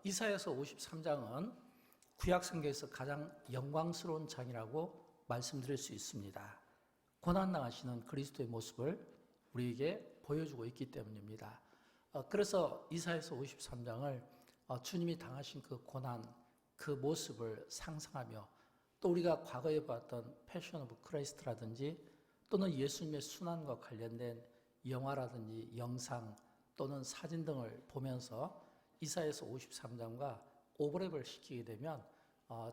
이사야서 53장은 구약성경에서 가장 영광스러운 장이라고 말씀드릴 수 있습니다. 고난당하시는 그리스도의 모습을 우리에게 보여주고 있기 때문입니다. 그래서 이사야서 53장을 주님이 당하신 그 고난, 그 모습을 상상하며 또 우리가 과거에 봤던 패션 오브 크라이스트라든지 또는 예수님의 순환과 관련된 영화라든지 영상 또는 사진 등을 보면서 이사야서 53장과 오버랩을 시키게 되면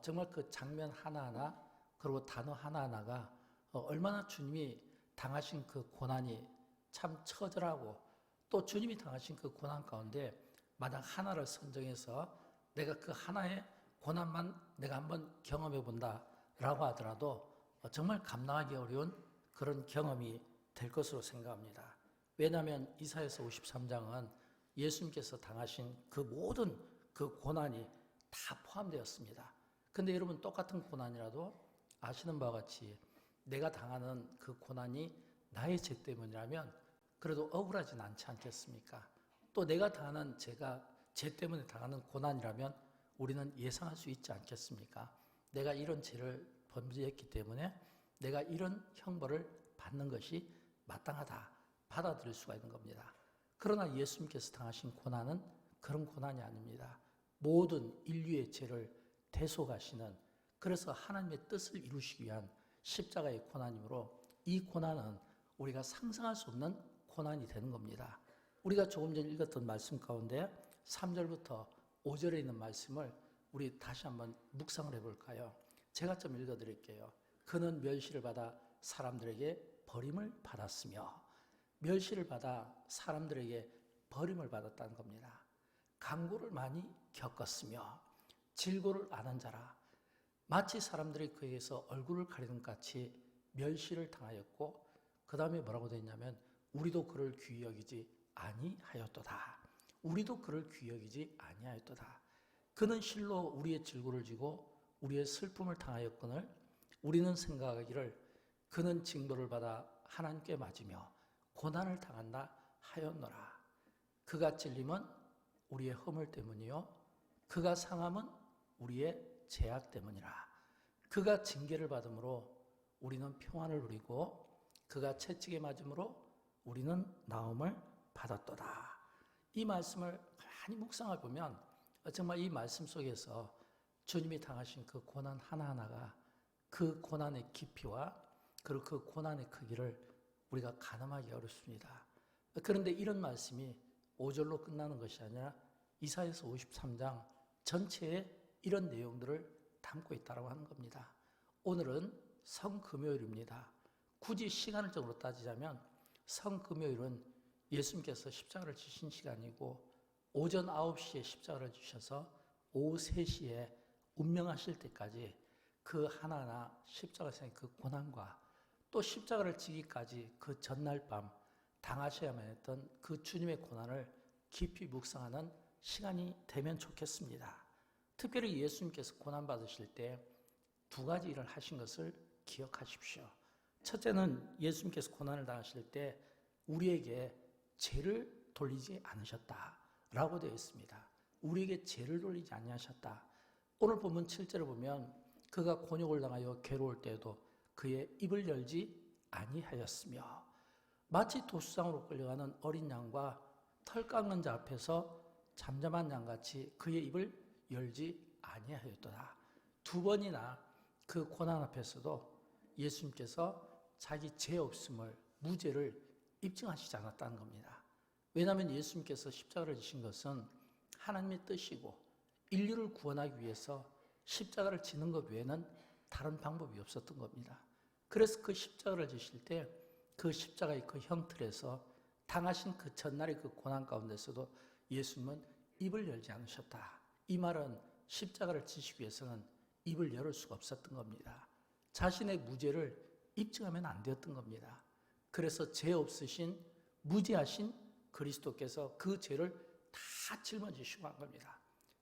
정말 그 장면 하나하나 그리고 단어 하나하나가 얼마나 주님이 당하신 그 고난이 참 처절하고 또 주님이 당하신 그 고난 가운데 만약 하나를 선정해서 내가 그 하나의 고난만 내가 한번 경험해 본다 라고 하더라도 정말 감당하기 어려운 그런 경험이 될 것으로 생각합니다. 왜냐하면 이사야서 53장은 예수님께서 당하신 그 모든 그 고난이 다 포함되었습니다. 근데 여러분 똑같은 고난이라도 아시는 바와 같이 내가 당하는 그 고난이 나의 죄 때문이라면 그래도 억울하진 않지 않겠습니까? 또 내가 당하는 죄 때문에 당하는 고난이라면 우리는 예상할 수 있지 않겠습니까? 내가 이런 죄를 범죄했기 때문에 내가 이런 형벌을 받는 것이 마땅하다 받아들일 수가 있는 겁니다. 그러나 예수님께서 당하신 고난은 그런 고난이 아닙니다. 모든 인류의 죄를 대속하시는, 그래서 하나님의 뜻을 이루시기 위한 십자가의 고난이므로 이 고난은 우리가 상상할 수 없는 고난이 되는 겁니다. 우리가 조금 전에 읽었던 말씀 가운데 3절부터 5절에 있는 말씀을 우리 다시 한번 묵상을 해볼까요? 제가 좀 읽어드릴게요. 그는 멸시를 받아 사람들에게 버림을 받았으며, 멸시를 받아 사람들에게 버림을 받았다는 겁니다. 강고를 많이 겪었으며 질고를 아는 자라, 마치 사람들이 그에게서 얼굴을 가리는 것 같이 멸시를 당하였고, 그 다음에 뭐라고 되어 있냐면 우리도 그를 귀히 여기지 아니하였도다. 우리도 그를 귀히 여기지 아니하였도다. 그는 실로 우리의 질고를 지고 우리의 슬픔을 당하였거늘 우리는 생각하기를 그는 징벌을 받아 하나님께 맞으며 고난을 당한다 하였노라. 그가 찔림은 우리의 허물 때문이요 그가 상함은 우리의 죄악 때문이라. 그가 징계를 받음으로 우리는 평안을 누리고 그가 채찍에 맞음으로 우리는 나음을 받았도다. 이 말씀을 가만히 묵상해 보면 정말 이 말씀 속에서 주님이 당하신 그 고난 하나하나가 그 고난의 깊이와 그리고 그 고난의 크기를 우리가 가늠하기 어렵습니다. 그런데 이런 말씀이 5절로 끝나는 것이 아니라 이사야서 53장 전체에 이런 내용들을 담고 있다고 하는 겁니다. 오늘은 성금요일입니다. 굳이 시간적으로 따지자면 성금요일은 예수님께서 십자가를 지신 시간이고 오전 9시에 십자가를 지셔서 오후 3시에 운명하실 때까지 그 하나하나 십자가에서의 그 고난과 또 십자가를 지기까지 그 전날 밤 당하셔야만 했던 그 주님의 고난을 깊이 묵상하는 시간이 되면 좋겠습니다. 특별히 예수님께서 고난받으실 때 2가지 일을 하신 것을 기억하십시오. 첫째는 예수님께서 고난을 당하실 때 우리에게 죄를 돌리지 않으셨다라고 되어 있습니다. 우리에게 죄를 돌리지 아니하셨다. 오늘 본문 7절을 보면 그가 곤욕을 당하여 괴로울 때에도 그의 입을 열지 아니하였으며, 마치 도수장으로 끌려가는 어린 양과 털 깎는 자 앞에서 잠잠한 양같이 그의 입을 열지 아니하였도다. 2번이나 그 고난 앞에서도 예수님께서 자기 죄 없음을, 무죄를 입증하시지 않았다는 겁니다. 왜냐하면 예수님께서 십자가를 지신 것은 하나님의 뜻이고 인류를 구원하기 위해서 십자가를 지는 것 외에는 다른 방법이 없었던 겁니다. 그래서 그 십자가를 지실 때 그 십자가의 그 형틀에서 당하신 그 전날의 그 고난 가운데서도 예수님은 입을 열지 않으셨다. 이 말은 십자가를 지시기 위해서는 입을 열을 수가 없었던 겁니다. 자신의 무죄를 입증하면 안 되었던 겁니다. 그래서 죄 없으신 무죄하신 그리스도께서 그 죄를 다 짊어지시고 한 겁니다.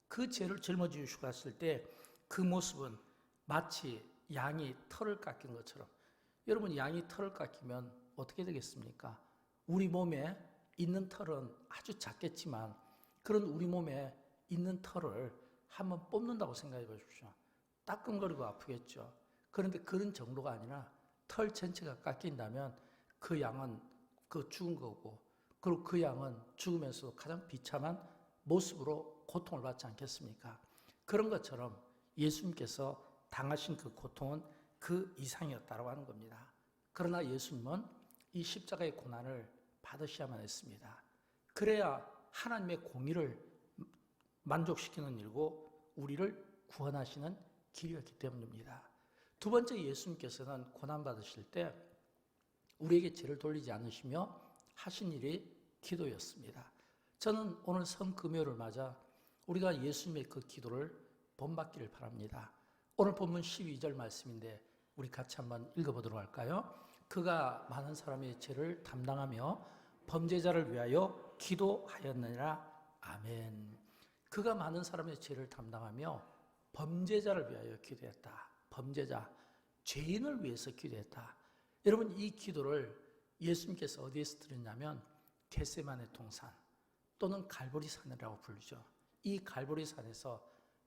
그 죄를 짊어지시고 갔을 때 그 모습은 마치 양이 털을 깎인 것처럼, 여러분 양이 털을 깎이면 어떻게 되겠습니까? 우리 몸에 있는 털은 아주 작겠지만 그런 우리 몸에 있는 털을 한번 뽑는다고 생각해 보십시오. 따끔거리고 아프겠죠. 그런데 그런 정도가 아니라 털 전체가 깎인다면 그 양은 그 죽은 거고, 그리고 그 양은 죽으면서 가장 비참한 모습으로 고통을 받지 않겠습니까? 그런 것처럼 예수님께서 당하신 그 고통은 그 이상이었다고 하는 겁니다. 그러나 예수님은 이 십자가의 고난을 받으셔야만 했습니다. 그래야 하나님의 공의를 만족시키는 일고 우리를 구원하시는 길이었기 때문입니다. 두 번째, 예수님께서는 고난받으실 때 우리에게 죄를 돌리지 않으시며 하신 일이 기도였습니다. 저는 오늘 성금요를 맞아 우리가 예수님의 그 기도를 본받기를 바랍니다. 오늘 본문 12절 말씀인데 우리 같이 한번 읽어보도록 할까요? 그가 많은 사람의 죄를 담당하며 범죄자를 위하여 기도하였느니라. 아멘. 그가 많은 사람의 죄를 담당하며 범죄자를 위하여 기도했다. 범죄자, 죄인을 위해서 기도했다. 여러분, 이 기도를 예수님께서 어디에서 드렸냐면 겟세마네 동산 또는 갈보리산이라고 부르죠. 이 갈보리산에서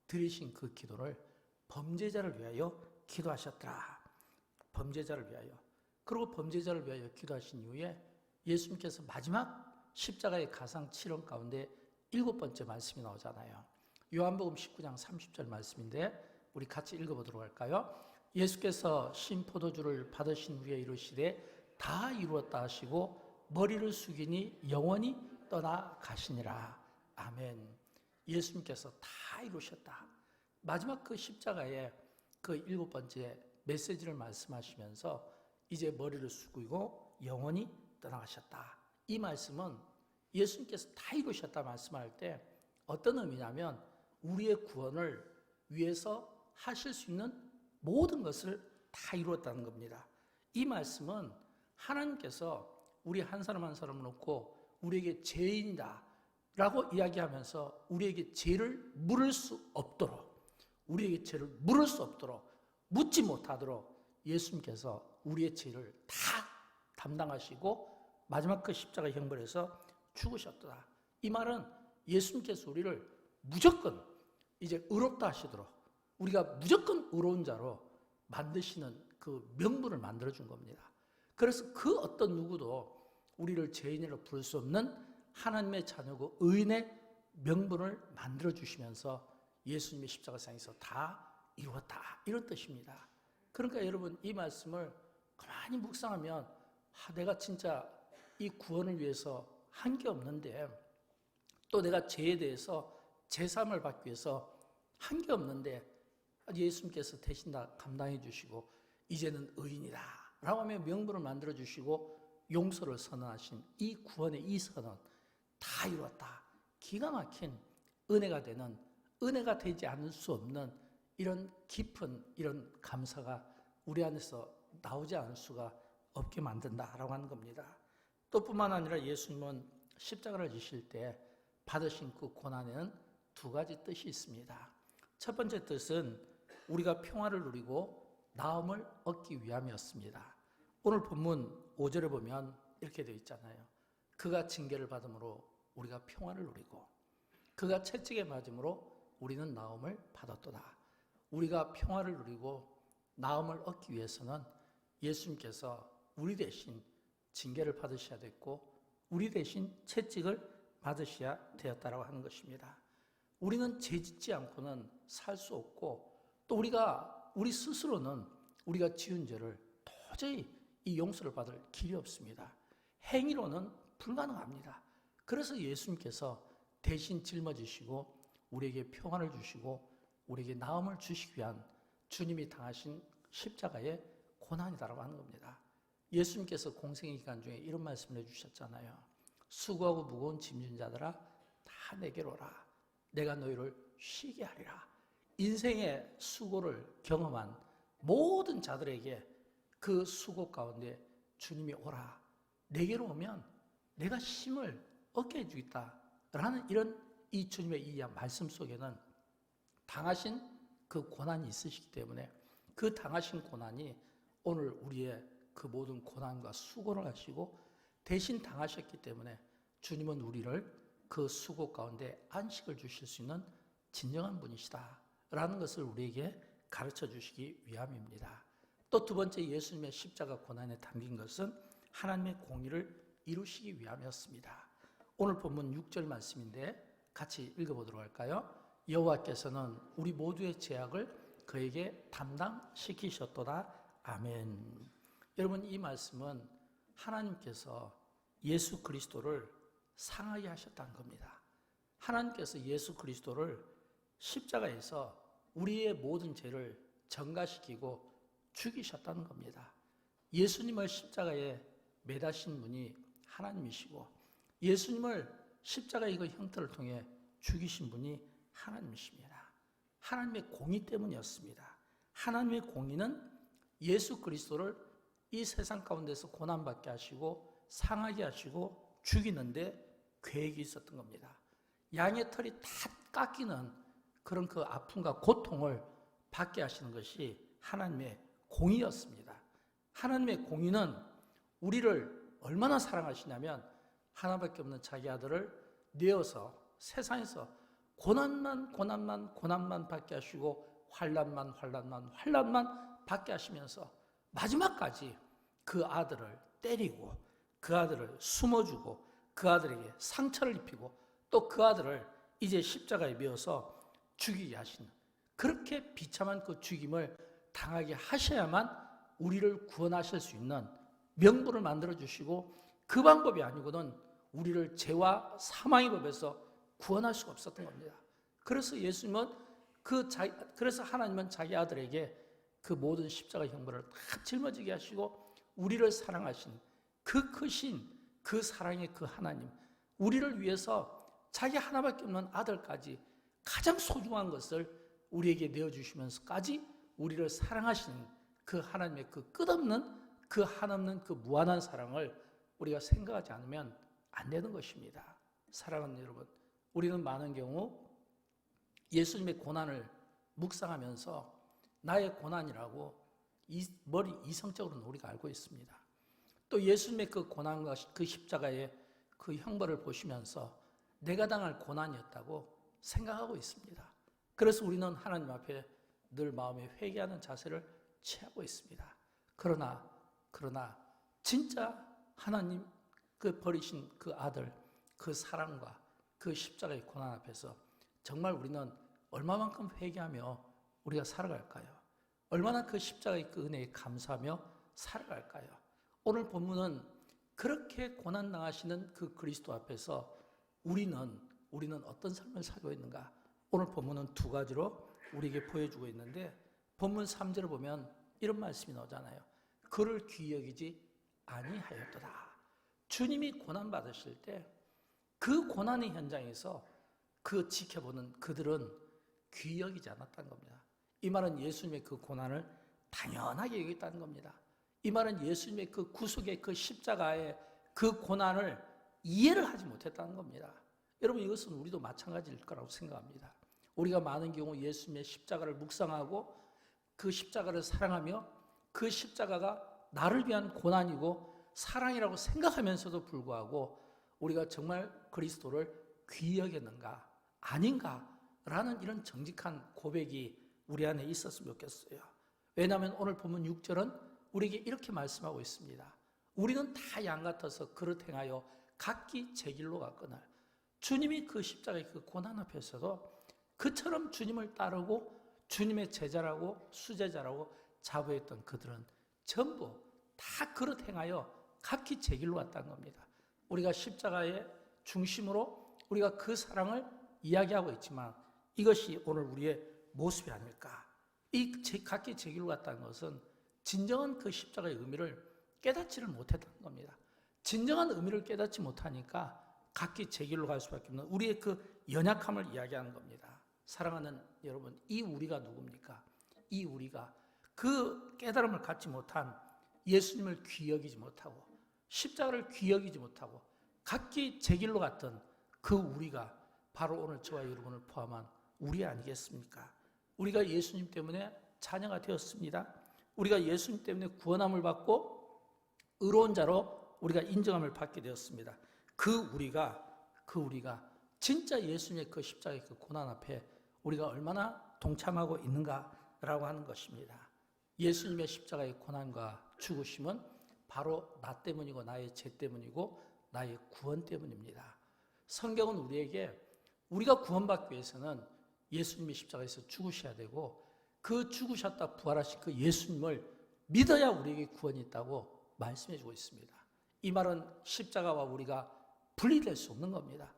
드리신 그 기도를 범죄자를 위하여 기도하셨더라. 범죄자를 위하여. 그리고 범죄자를 위하여 기도하신 이후에 예수님께서 마지막 십자가의 가상 7원 가운데 7번째 말씀이 나오잖아요. 요한복음 19장 30절 말씀인데 우리 같이 읽어보도록 할까요? 예수께서 신포도주를 받으신 후에 이르시되 다 이루었다 하시고 머리를 숙이니 영원히 떠나가시니라. 아멘. 예수님께서 다 이루셨다. 마지막 그 십자가에 그 7번째 메시지를 말씀하시면서 이제 머리를 숙이고 영원히 떠나가셨다. 이 말씀은 예수님께서 다 이루셨다 말씀할 때 어떤 의미냐면 우리의 구원을 위해서 하실 수 있는 모든 것을 다 이루었다는 겁니다. 이 말씀은 하나님께서 우리 한 사람 한 사람을 놓고 우리에게 죄인이다 라고 이야기하면서 우리에게 죄를 물을 수 없도록, 우리에게 죄를 물을 수 없도록, 묻지 못하도록 예수님께서 우리의 죄를 다 담당하시고 마지막 그 십자가 형벌에서 죽으셨다. 이 말은 예수님께서 우리를 무조건 이제 의롭다 하시도록, 우리가 무조건 의로운 자로 만드시는 그 명분을 만들어준 겁니다. 그래서 그 어떤 누구도 우리를 죄인이라고 부를 수 없는 하나님의 자녀고 의인의 명분을 만들어주시면서 예수님의 십자가상에서 다 이루었다, 이런 뜻입니다. 그러니까 여러분, 이 말씀을 가만히 묵상하면 내가 진짜 이 구원을 위해서 한 게 없는데, 또 내가 죄에 대해서 제사함을 받기 위해서 한 게 없는데 예수님께서 대신 다 감당해 주시고 이제는 의인이다 라고 하며 명분을 만들어 주시고 용서를 선언하신 이 구원의 이 선언, 다 이루었다. 기가 막힌 은혜가 되는, 은혜가 되지 않을 수 없는 이런 깊은 이런 감사가 우리 안에서 나오지 않을 수가 없게 만든다라고 하는 겁니다. 또 뿐만 아니라 예수님은 십자가를 지실 때 받으신 그 고난에는 두 가지 뜻이 있습니다. 첫 번째 뜻은 우리가 평화를 누리고 나음을 얻기 위함이었습니다. 오늘 본문 5절에 보면 이렇게 되어 있잖아요. 그가 징계를 받음으로 우리가 평화를 누리고 그가 채찍에 맞음으로 우리는 나음을 받았도다. 우리가 평화를 누리고 나음을 얻기 위해서는 예수님께서 우리 대신 징계를 받으셔야 됐고 우리 대신 채찍을 받으셔야 되었다라고 하는 것입니다. 우리는 죄 짓지 않고는 살 수 없고 또 우리 스스로는 우리가 지은 죄를 도저히 이 용서를 받을 길이 없습니다. 행위로는 불가능합니다. 그래서 예수님께서 대신 짊어지시고 우리에게 평안을 주시고 우리에게 나음을 주시기 위한 주님이 당하신 십자가의 고난이다라고 하는 겁니다. 예수님께서 공생의 기간 중에 이런 말씀을 해주셨잖아요. 수고하고 무거운 짐진 자들아 다 내게로 오라. 내가 너희를 쉬게 하리라. 인생의 수고를 경험한 모든 자들에게 그 수고 가운데 주님이 오라. 내게로 오면 내가 힘을 얻게 해주겠다라는 이런 이 주님의 이 말씀 속에는 당하신 그 고난이 있으시기 때문에 그 당하신 고난이 오늘 우리의 그 모든 고난과 수고를 하시고 대신 당하셨기 때문에 주님은 우리를 그 수고 가운데 안식을 주실 수 있는 진정한 분이시다 라는 것을 우리에게 가르쳐 주시기 위함입니다. 또 두 번째, 예수님의 십자가 고난에 담긴 것은 하나님의 공의를 이루시기 위함이었습니다. 오늘 본문 6절 말씀인데 같이 읽어보도록 할까요? 여호와께서는 우리 모두의 죄악을 그에게 담당시키셨도다. 아멘. 여러분, 이 말씀은 하나님께서 예수 그리스도를 상하게 하셨다는 겁니다. 하나님께서 예수 그리스도를 십자가에서 우리의 모든 죄를 전가시키고 죽이셨다는 겁니다. 예수님을 십자가에 매다신 분이 하나님이시고 예수님을 십자가의 그 형태를 통해 죽이신 분이 하나님이십니다. 하나님의 공의 때문이었습니다. 하나님의 공의는 예수 그리스도를 이 세상 가운데서 고난받게 하시고 상하게 하시고 죽이는데 계획이 있었던 겁니다. 양의 털이 다 깎이는 그런 그 아픔과 고통을 받게 하시는 것이 하나님의 공의였습니다. 하나님의 공의는 우리를 얼마나 사랑하시냐면 하나밖에 없는 자기 아들을 내어서 세상에서 고난만 받게 하시고 환난만 받게 하시면서 마지막까지 그 아들을 때리고 그 아들을 숨어주고 그 아들에게 상처를 입히고 또 그 아들을 이제 십자가에 메어서 죽이게 하시는, 그렇게 비참한 그 죽임을 당하게 하셔야만 우리를 구원하실 수 있는 명분을 만들어 주시고 그 방법이 아니고는 우리를 죄와 사망의 법에서 구원할 수가 없었던 겁니다. 그래서 예수님은 그래서 하나님은 자기 아들에게 그 모든 십자가 형벌을 다 짊어지게 하시고 우리를 사랑하신 그 크신 그 사랑의 그 하나님, 우리를 위해서 자기 하나밖에 없는 아들까지 가장 소중한 것을 우리에게 내어주시면서까지 우리를 사랑하시는 그 하나님의 그 끝없는 그 한없는 그 무한한 사랑을 우리가 생각하지 않으면 안 되는 것입니다. 사랑하는 여러분, 우리는 많은 경우 예수님의 고난을 묵상하면서 나의 고난이라고 머리 이성적으로는 우리가 알고 있습니다. 또 예수님의 그 고난과 그 십자가의 그 형벌을 보시면서 내가 당할 고난이었다고 생각하고 있습니다. 그래서 우리는 하나님 앞에 늘 마음에 회개하는 자세를 취하고 있습니다. 그러나 진짜 하나님 그 버리신 그 아들, 그 사랑과 그 십자가의 고난 앞에서 정말 우리는 얼마만큼 회개하며 우리가 살아갈까요? 얼마나 그 십자가의 그 은혜에 감사하며 살아갈까요? 오늘 본문은 그렇게 고난당하시는 그 그리스도 앞에서 우리는 어떤 삶을 살고 있는가? 오늘 본문은 두 가지로 우리에게 보여주고 있는데 본문 3절을 보면 이런 말씀이 나오잖아요. 그를 귀히 여기지 아니하였도다. 주님이 고난받으실 때 그 고난의 현장에서 그 지켜보는 그들은 귀히 여기지 않았다는 겁니다. 이 말은 예수님의 그 고난을 당연하게 여겼다는 겁니다. 이 말은 예수님의 그 구속의 그 십자가의 그 고난을 이해를 하지 못했다는 겁니다. 여러분, 이것은 우리도 마찬가지일 거라고 생각합니다. 우리가 많은 경우 예수님의 십자가를 묵상하고 그 십자가를 사랑하며 그 십자가가 나를 위한 고난이고 사랑이라고 생각하면서도 불구하고 우리가 정말 그리스도를 귀히 여겼는가 아닌가라는 이런 정직한 고백이 우리 안에 있었으면 좋겠어요. 왜냐하면 오늘 본문 6절은 우리에게 이렇게 말씀하고 있습니다. 우리는 다 양 같아서 그릇 행하여 각기 제 길로 갔거늘. 주님이 그 십자가의 그 고난 앞에서도 그처럼 주님을 따르고 주님의 제자라고 수제자라고 자부했던 그들은 전부 다 그릇 행하여 각기 제 길로 갔다는 겁니다. 우리가 십자가의 중심으로 우리가 그 사랑을 이야기하고 있지만 이것이 오늘 우리의 모습이 아닐까. 이 각기 제 길로 갔다는 것은 진정한 그 십자가의 의미를 깨닫지를 못했다는 겁니다. 진정한 의미를 깨닫지 못하니까 각기 제 길로 갈 수밖에 없는 우리의 그 연약함을 이야기하는 겁니다. 사랑하는 여러분, 이 우리가 누굽니까? 이 우리가 그 깨달음을 갖지 못한 예수님을 귀히 여기지 못하고 십자가를 귀히 여기지 못하고 각기 제 길로 갔던 그 우리가 바로 오늘 저와 여러분을 포함한 우리 아니겠습니까? 우리가 예수님 때문에 자녀가 되었습니다. 우리가 예수님 때문에 구원함을 받고 의로운 자로 우리가 인정함을 받게 되었습니다. 그 우리가 진짜 예수님의 그 십자가의 그 고난 앞에 우리가 얼마나 동참하고 있는가라고 하는 것입니다. 예수님의 십자가의 고난과 죽으심은 바로 나 때문이고 나의 죄 때문이고 나의 구원 때문입니다. 성경은 우리에게 우리가 구원받기 위해서는 예수님이 십자가에서 죽으셔야 되고 그 죽으셨다 부활하신 그 예수님을 믿어야 우리에게 구원이 있다고 말씀해 주고 있습니다. 이 말은 십자가와 우리가 분리될 수 없는 겁니다.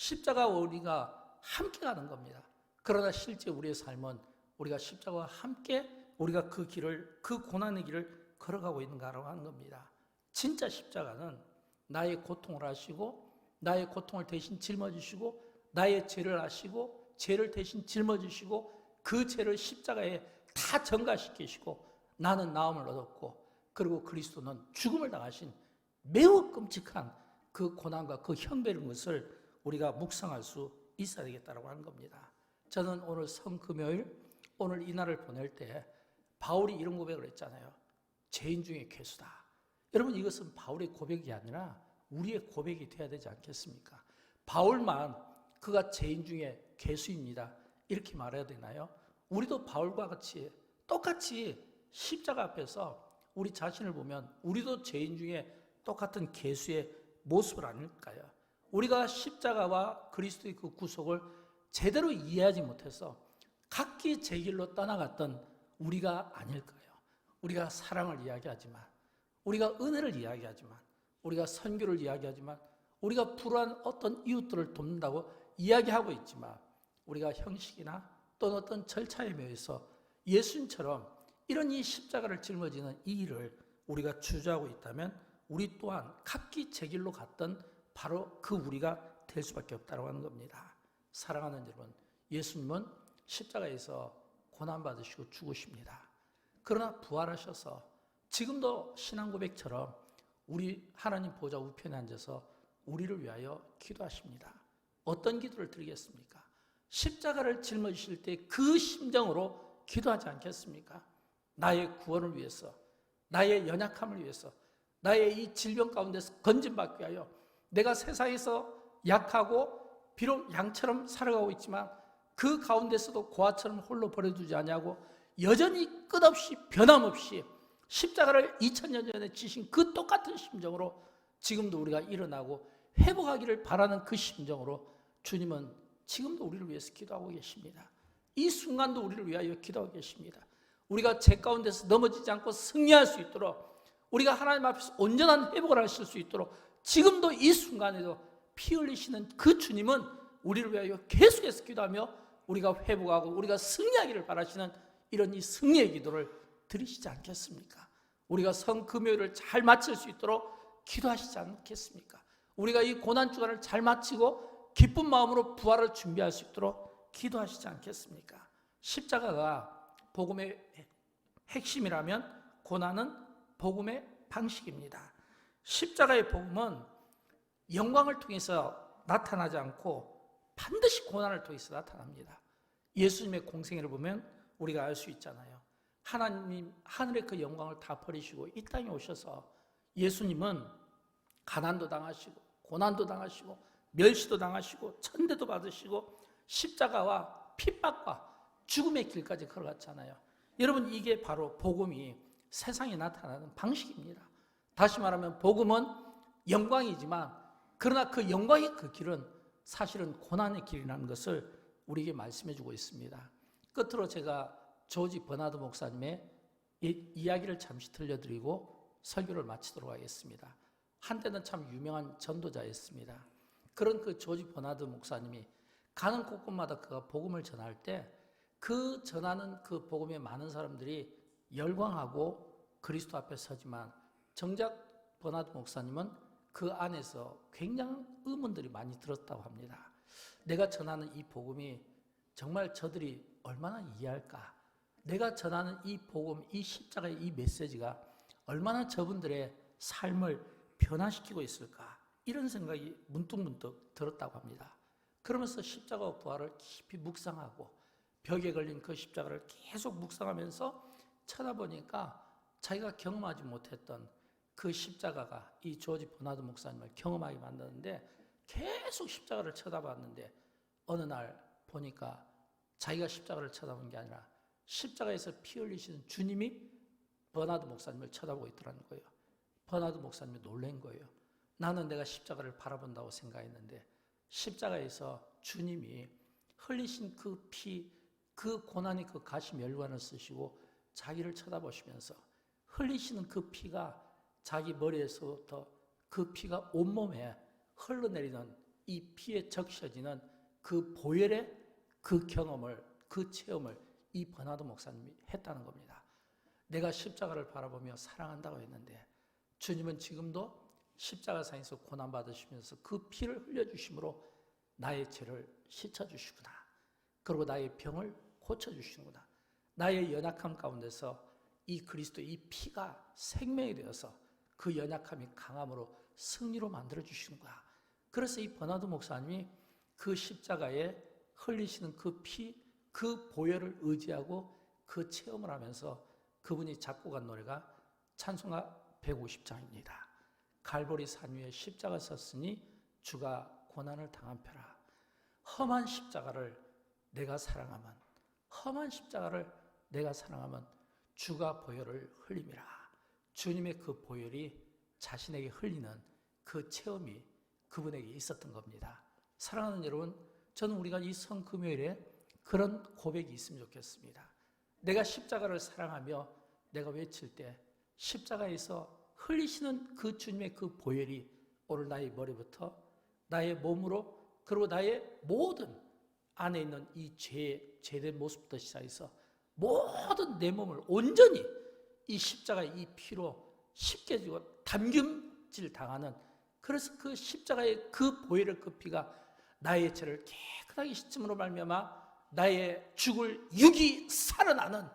십자가와 우리가 함께 가는 겁니다. 그러나 실제 우리의 삶은 우리가 십자가와 함께 우리가 그 길을, 그 고난의 길을 걸어가고 있는가라고 하는 겁니다. 진짜 십자가는 나의 고통을 하시고 나의 고통을 대신 짊어지시고 나의 죄를 아시고 죄를 대신 짊어지시고 그 죄를 십자가에 다 전가시키시고 나는 나음을 얻었고 그리고 그리스도는 죽음을 당하신 매우 끔찍한 그 고난과 그 형벌인 것을 우리가 묵상할 수 있어야 되겠다고 하는 겁니다. 저는 오늘 성금요일 오늘 이 날을 보낼 때 바울이 이런 고백을 했잖아요. 죄인 중에 괴수다. 여러분 이것은 바울의 고백이 아니라 우리의 고백이 돼야 되지 않겠습니까? 바울만 그가 죄인 중에 괴수입니다. 이렇게 말해야 되나요? 우리도 바울과 같이 똑같이 십자가 앞에서 우리 자신을 보면 우리도 죄인 중에 똑같은 괴수의 모습을 아닐까요? 우리가 십자가와 그리스도의 그 구속을 제대로 이해하지 못해서 각기 제 길로 떠나갔던 우리가 아닐까요? 우리가 사랑을 이야기하지만 우리가 은혜를 이야기하지만 우리가 선교를 이야기하지만 우리가 불우한 어떤 이웃들을 돕는다고 이야기하고 있지만 우리가 형식이나 또는 어떤 절차에 매여서 예수님처럼 이런 이 십자가를 짊어지는 이 일을 우리가 주저하고 있다면 우리 또한 각기 제 길로 갔던 바로 그 우리가 될 수밖에 없다고 하는 겁니다. 사랑하는 여러분, 예수님은 십자가에서 고난받으시고 죽으십니다. 그러나 부활하셔서 지금도 신앙 고백처럼 우리 하나님 보좌 우편에 앉아서 우리를 위하여 기도하십니다. 어떤 기도를 드리겠습니까? 십자가를 짊어지실 때 그 심정으로 기도하지 않겠습니까? 나의 구원을 위해서, 나의 연약함을 위해서, 나의 이 질병 가운데서 건진받기 위하여 내가 세상에서 약하고 비록 양처럼 살아가고 있지만 그 가운데서도 고아처럼 홀로 버려두지 아니하고 여전히 끝없이 변함없이 십자가를 2000년 전에 지신 그 똑같은 심정으로 지금도 우리가 일어나고 회복하기를 바라는 그 심정으로 주님은 지금도 우리를 위해서 기도하고 계십니다. 이 순간도 우리를 위하여 기도하고 계십니다. 우리가 죄 가운데서 넘어지지 않고 승리할 수 있도록 우리가 하나님 앞에서 온전한 회복을 하실 수 있도록 지금도 이 순간에도 피 흘리시는 그 주님은 우리를 위하여 계속해서 기도하며 우리가 회복하고 우리가 승리하기를 바라시는 이런 이 승리의 기도를 드리시지 않겠습니까? 우리가 성금요일을 잘 마칠 수 있도록 기도하시지 않겠습니까? 우리가 이 고난주간을 잘 마치고 기쁜 마음으로 부활을 준비할 수 있도록 기도하시지 않겠습니까? 십자가가 복음의 핵심이라면 고난은 복음의 방식입니다. 십자가의 복음은 영광을 통해서 나타나지 않고 반드시 고난을 통해서 나타납니다. 예수님의 공생애를 보면 우리가 알 수 있잖아요. 하나님 하늘의 그 영광을 다 버리시고 이 땅에 오셔서 예수님은 가난도 당하시고 고난도 당하시고 멸시도 당하시고 천대도 받으시고 십자가와 핍박과 죽음의 길까지 걸어갔잖아요. 여러분 이게 바로 복음이 세상에 나타나는 방식입니다. 다시 말하면 복음은 영광이지만 그러나 그 영광의 그 길은 사실은 고난의 길이라는 것을 우리에게 말씀해 주고 있습니다. 끝으로 제가 조지 버나드 목사님의 이야기를 잠시 들려드리고 설교를 마치도록 하겠습니다. 한때는 참 유명한 전도자였습니다. 그런 그 조지 버나드 목사님이 가는 곳곳마다 그가 복음을 전할 때 그 전하는 그 복음에 많은 사람들이 열광하고 그리스도 앞에 서지만 정작 버나드 목사님은 그 안에서 굉장한 의문들이 많이 들었다고 합니다. 내가 전하는 이 복음이 정말 저들이 얼마나 이해할까? 내가 전하는 이 복음, 이 십자가의 이 메시지가 얼마나 저분들의 삶을 변화시키고 있을까? 이런 생각이 문득문득 들었다고 합니다. 그러면서 십자가와 부활을 깊이 묵상하고 벽에 걸린 그 십자가를 계속 묵상하면서 쳐다보니까 자기가 경험하지 못했던 그 십자가가 이 조지 버나드 목사님을 경험하게 만드는데 계속 십자가를 쳐다봤는데 어느 날 보니까 자기가 십자가를 쳐다본 게 아니라 십자가에서 피 흘리시는 주님이 버나드 목사님을 쳐다보고 있더라는 거예요. 버나드 목사님이 놀란 거예요. 나는 내가 십자가를 바라본다고 생각했는데 십자가에서 주님이 흘리신 그 피, 그 고난이 그 가시 멸관을 쓰시고 자기를 쳐다보시면서 흘리시는 그 피가 자기 머리에서부터 그 피가 온몸에 흘러내리는 이 피에 적셔지는 그 보혈의 그 경험을, 그 체험을 이 버나드 목사님이 했다는 겁니다. 내가 십자가를 바라보며 사랑한다고 했는데 주님은 지금도 십자가상에서 고난받으시면서 그 피를 흘려주심으로 나의 죄를 씻어주시구나. 그리고 나의 병을 고쳐주시는구나. 나의 연약함 가운데서 이 그리스도의 이 피가 생명이 되어서 그 연약함이 강함으로 승리로 만들어주시는구나. 그래서 이 버나드 목사님이 그 십자가에 흘리시는 그 피, 그 보혈을 의지하고 그 체험을 하면서 그분이 작곡한 노래가 찬송가 150장입니다. 갈보리 산 위에 십자가 섰으니 주가 고난을 당한 표라. 험한 십자가를 내가 사랑하면, 험한 십자가를 내가 사랑하면 주가 보혈을 흘림이라. 주님의 그 보혈이 자신에게 흘리는 그 체험이 그분에게 있었던 겁니다. 사랑하는 여러분, 저는 우리가 이 성금요일에 그런 고백이 있으면 좋겠습니다. 내가 십자가를 사랑하며 내가 외칠 때 십자가에서 흘리시는 그 주님의 그 보혈이 오늘 나의 머리부터 나의 몸으로 그리고 나의 모든 안에 있는 이 죄된 모습부터 시작해서 모든 내 몸을 온전히 이 십자가의 이 피로 씻겨지고 담김질 당하는, 그래서 그 십자가의 그 보혈의 그 피가 나의 죄를 깨끗하게 씻음으로 말미암아 나의 죽을 육이 살아나는,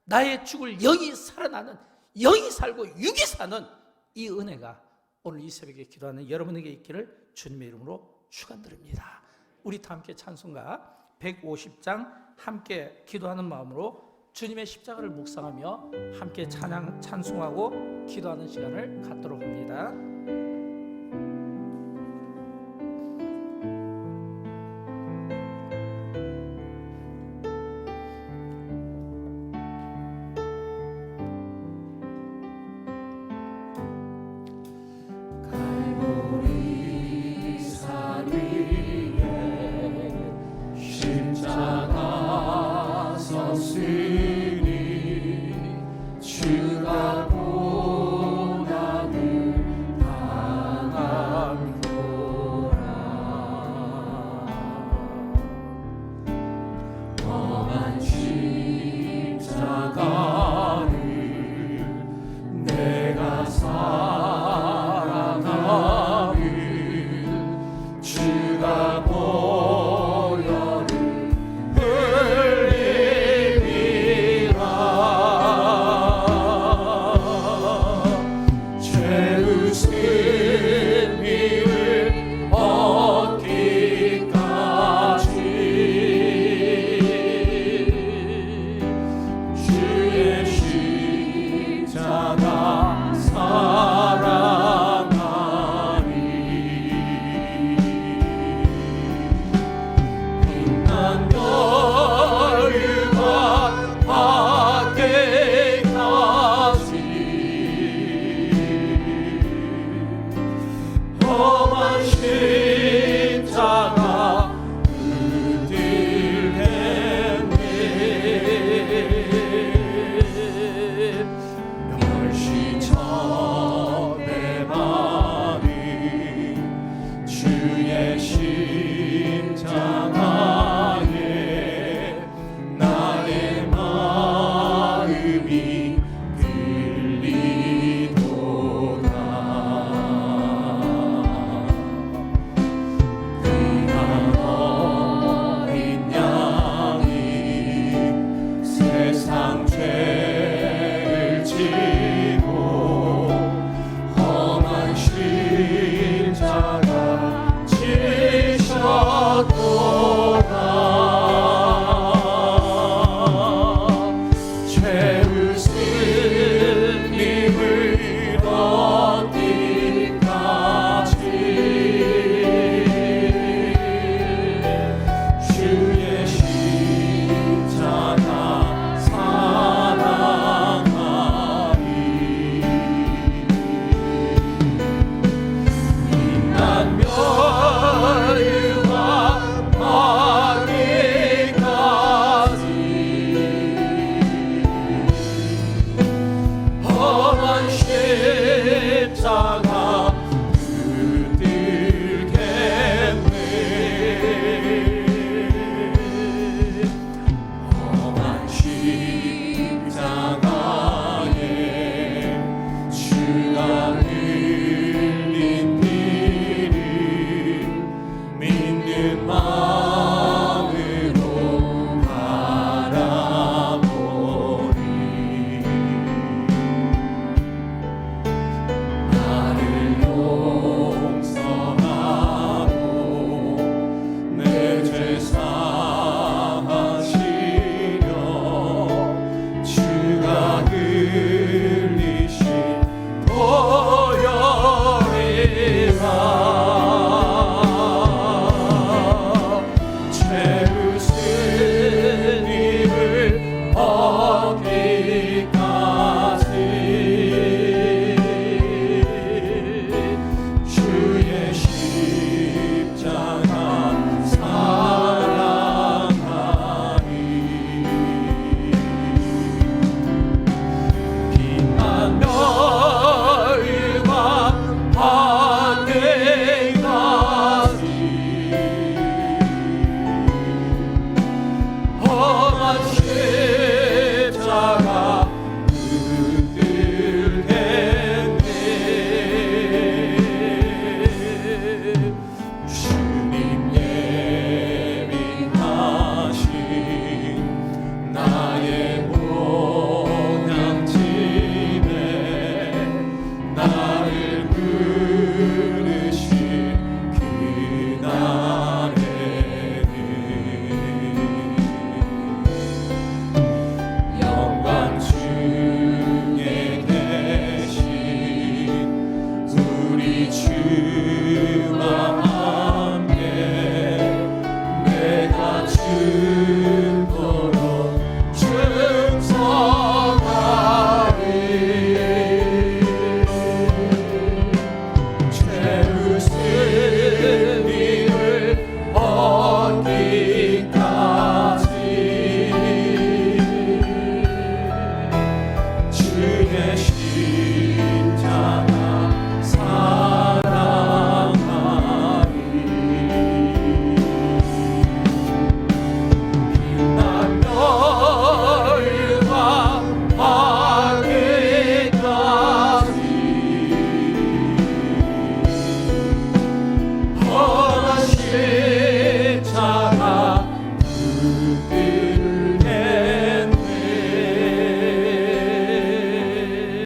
나의 죽을 영이 살아나는, 영이 살고 육이 사는 이 은혜가 오늘 이 새벽에 기도하는 여러분에게 있기를 주님의 이름으로 축원드립니다. 우리 다 함께 찬송가 150장 함께 기도하는 마음으로 주님의 십자가를 묵상하며 함께 찬송하고 기도하는 시간을 갖도록 합니다.